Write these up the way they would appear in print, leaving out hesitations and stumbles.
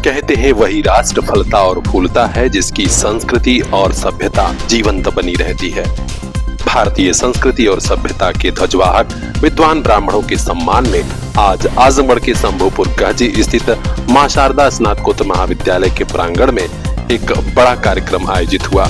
कहते हैं वही राष्ट्र फलता और फूलता है जिसकी संस्कृति और सभ्यता जीवंत बनी रहती है। भारतीय संस्कृति और सभ्यता के ध्वजवाहक विद्वान ब्राह्मणों के सम्मान में आज आजमगढ़ के शंभूपुर गहजी स्थित मां शारदा स्नातकोत्तर महाविद्यालय के प्रांगण में एक बड़ा कार्यक्रम आयोजित हुआ।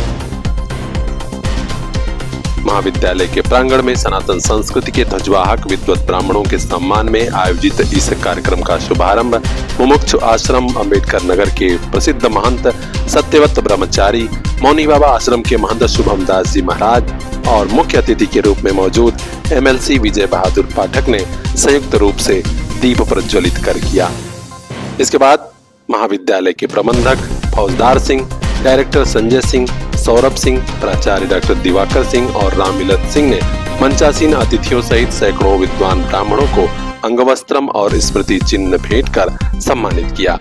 महाविद्यालय के प्रांगण में सनातन संस्कृति के ध्वजवाहक विद्वत ब्राह्मणों के सम्मान में आयोजित इस कार्यक्रम का शुभारंभ मुमुक्षु आश्रम अंबेडकर नगर के प्रसिद्ध महंत सत्यव्रत ब्रह्मचारी मौनी बाबा आश्रम के महंत शुभम दास जी महाराज और मुख्य अतिथि के रूप में मौजूद एमएलसी विजय बहादुर पाठक ने संयुक्त रूप से दीप प्रज्वलित कर किया। इसके बाद महाविद्यालय के प्रबंधक फौजदार सिंह, डायरेक्टर संजय सिंह, सौरभ सिंह, प्राचार्य डॉक्टर दिवाकर सिंह और राममिलत सिंह ने मंचासीन अतिथियों सहित सैकड़ों विद्वान ब्राह्मणों को अंगवस्त्रम और स्मृति चिन्ह भेंट कर सम्मानित किया।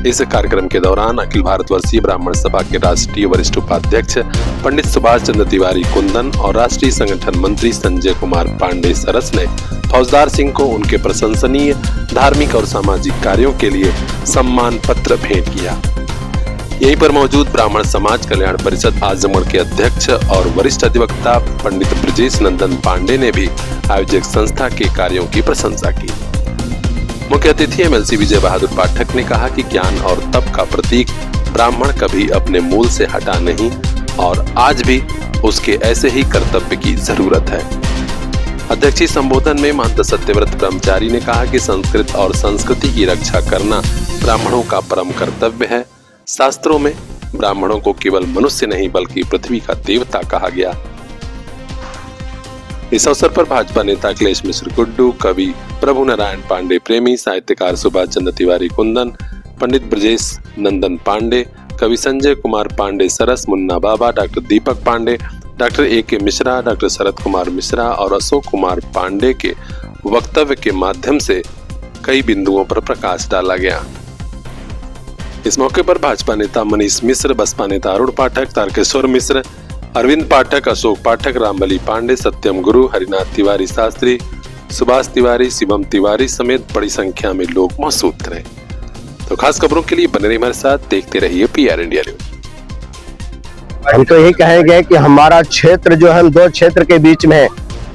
इस कार्यक्रम के दौरान अखिल भारतवर्षीय ब्राह्मण सभा के राष्ट्रीय वरिष्ठ उपाध्यक्ष पंडित सुभाष चंद्र तिवारी कुंदन और राष्ट्रीय संगठन मंत्री संजय कुमार पांडे सरस ने फौजदार सिंह को उनके प्रशंसनीय धार्मिक और सामाजिक कार्यों के लिए सम्मान पत्र भेंट किया। यहीं पर मौजूद ब्राह्मण समाज कल्याण परिषद आजमगढ़ के अध्यक्ष और वरिष्ठ अधिवक्ता पंडित ब्रजेश नंदन पांडे ने भी आयोजक संस्था के कार्यों की प्रशंसा की। मुख्य अतिथि एमएलसी विजय बहादुर पाठक ने कहा कि ज्ञान और तप का प्रतीक ब्राह्मण कभी अपने मूल से हटा नहीं और आज भी उसके ऐसे ही कर्तव्य की जरूरत है। अध्यक्षीय संबोधन में महंत सत्यव्रत ब्रह्मचारी ने कहा कि संस्कृत और संस्कृति की रक्षा करना ब्राह्मणों का परम कर्तव्य है। शास्त्रों में ब्राह्मणों को केवल मनुष्य नहीं बल्कि पृथ्वी का देवता कहा गया। इस अवसर पर भाजपा नेता अखिलेश मिश्र गुड्डू, कवि प्रभु नारायण पांडे प्रेमी, साहित्यकार सुभाष चंद्र तिवारी कुंदन, पंडित ब्रजेश नंदन पांडे, कवि Sanjay Kumar Pandey Saras, Munna Baba, doctor Deepak Pandey, doctor A K. Mishra, doctor Sharad Kumar Mishra और अशोक कुमार पांडे के वक्तव्य के माध्यम से कई बिंदुओं पर प्रकाश डाला गया। इस मौके पर भाजपा नेता मनीष मिश्र, बसपा नेता अरुण पाठक, तारकेश्वर मिश्र, अरविंद पाठक, अशोक पाठक, रामबली पांडे, सत्यम गुरु, हरिनाथ तिवारी शास्त्री, सुभाष तिवारी, शिवम तिवारी समेत बड़ी संख्या में लोग मौजूद रहे। तो खास खबरों के लिए बने रहिए हमारे साथ, देखते रहिए PR इंडिया न्यूज। हम तो यही कहेंगे कि हमारा क्षेत्र जो है दो क्षेत्र के बीच में है,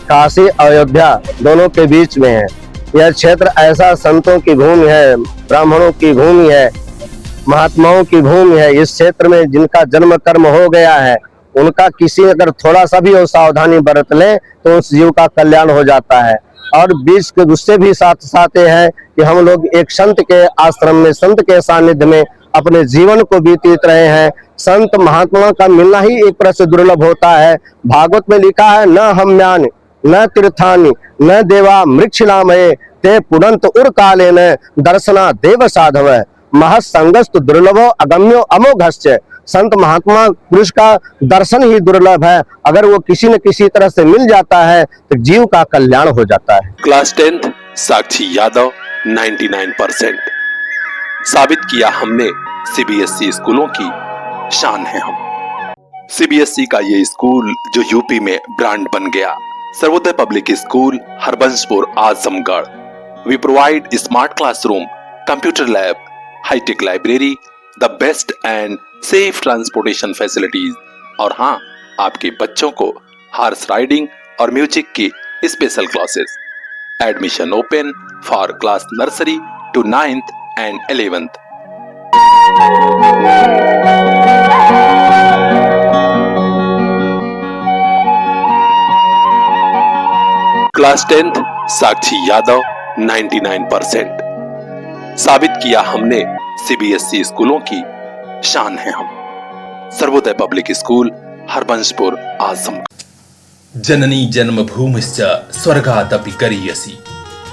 काशी अयोध्या दोनों के बीच में है। यह क्षेत्र ऐसा संतों की भूमि है, ब्राह्मणों की भूमि है, महात्माओं की भूमि है। इस क्षेत्र में जिनका जन्म कर्म हो गया है उनका किसी अगर थोड़ा सा भी सावधानी बरत ले तो उस जीव का कल्याण हो जाता है। और बीच के उससे भी साथ ये है कि हम लोग एक संत के आश्रम में, संत के सानिध्य में अपने जीवन को व्यतीत रहे हैं। संत महात्मा का मिलना ही एक तरह से दुर्लभ होता है। भागवत में लिखा है, न हमयानि न तीर्थानि न देवा मृक्षिलामये ते पुनंत उर काले न दर्शना देव साधव महसंगस्त दुर्लभो अगम्यो अमोघश्च। संत महात्मा पुरुष का दर्शन ही दुर्लभ है। अगर वो किसी न किसी तरह से मिल जाता है तो जीव का कल्याण हो जाता है। Class 10th Sakshi Yadav 99%। साबित किया हमने CBSE स्कूलों की शान है हम। CBSE का ये स्कूल जो यूपी में ब्रांड बन गया, Sarvodaya public school, Harbanshpur, Azamgarh. We provide smart classroom, computer lab, hi tech library, the best and safe transportation facilities और हाँ, आपके बच्चों को हॉर्स राइडिंग और म्यूजिक की special classes. Admission open for class nursery to 9th and 11th। Class 10th Sakshi Yadav 99%। साबित किया हमने CBSE स्कूलों की शान है हम। Sarvodaya public school, Harbanshpur, Azamgarh. जननी जन्मभूमिश्च स्वर्गादपि गरीयसी।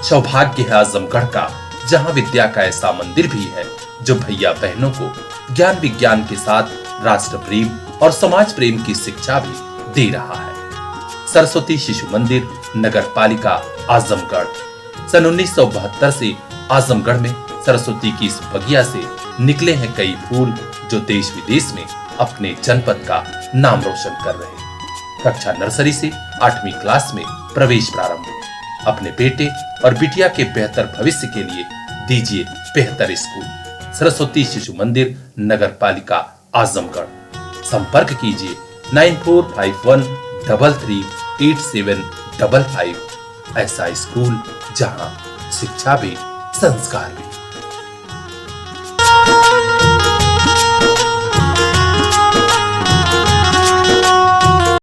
सौभाग्य है आजमगढ़ का, जहां विद्या का ऐसा मंदिर भी है जो भैया बहनों को ज्ञान विज्ञान के साथ राष्ट्र प्रेम और समाज प्रेम की शिक्षा भी दे रहा है। सरस्वती शिशु मंदिर, नगर पालिका, आजमगढ़। सन 1972 से आजमगढ़ में सरस्वती की इस बगिया से निकले हैं कई फूल जो देश विदेश में अपने जनपद का नाम रोशन कर रहे हैं। कक्षा नर्सरी से 8वीं क्लास में प्रवेश प्रारंभ। अपने बेटे और बिटिया के बेहतर भविष्य के लिए दीजिए बेहतर स्कूल। सरस्वती शिशु मंदिर, नगर पालिका, आजमगढ़। संपर्क कीजिए 9451338755। ऐसा स्कूल जहां शिक्षा भी संस्कार भी।